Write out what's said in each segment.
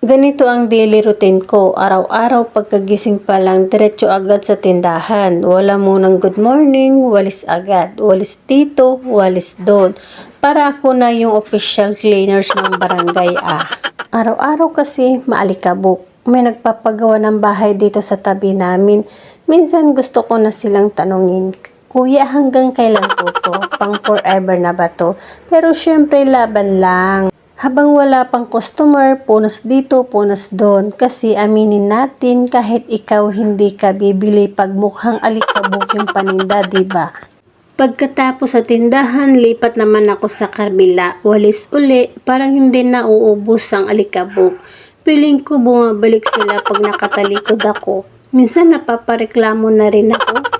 Ganito ang daily routine ko. Araw-araw pagkagising pa lang, diretso agad sa tindahan. Wala munang good morning, walis agad. Walis dito, walis doon. Para ako na yung official cleaners ng barangay Araw-araw kasi maalikabok. May nagpapagawa ng bahay dito sa tabi namin. Minsan gusto ko na silang tanungin, Kuya, hanggang kailan po to? Pang forever na ba to? Pero syempre laban lang. Habang wala pang customer, punas dito, punas doon. Kasi aminin natin, kahit ikaw hindi ka bibili pag mukhang alikabok yung paninda, diba? Pagkatapos sa tindahan, lipat naman ako sa kabila. Walis uli, parang hindi na uubos ang alikabok. Piling ko bumabalik sila pag nakatalikod ako. Minsan napapareklamo na rin ako.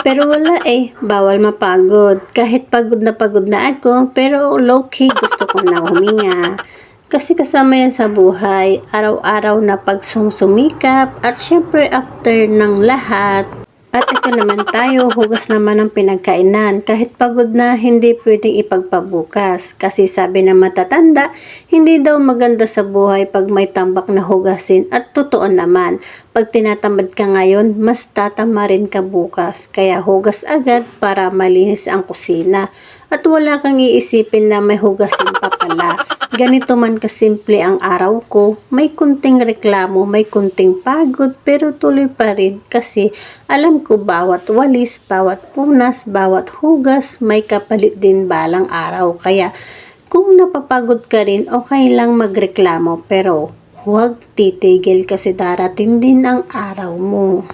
Pero wala bawal mapagod. Kahit pagod na ako, pero low-key gusto ko na huminga. Kasi kasama yan sa buhay, araw-araw na pagsumsumikap, at syempre after ng lahat. At ito naman tayo, hugas naman ang pinagkainan. Kahit pagod na, hindi pwedeng ipagpabukas. Kasi sabi ng matatanda, hindi daw maganda sa buhay pag may tambak na hugasin. At totoo naman, pag tinatamad ka ngayon, mas tatama rin ka bukas. Kaya hugas agad para malinis ang kusina. At wala kang iisipin na may hugasin pa pala. Ganito man kasimple ang araw ko, may kunting reklamo, may kunting pagod, pero tuloy pa rin kasi alam ko bawat walis, bawat punas, bawat hugas, may kapalit din balang araw. Kaya kung napapagod ka rin, okay lang magreklamo, pero huwag titigil kasi darating din ang araw mo.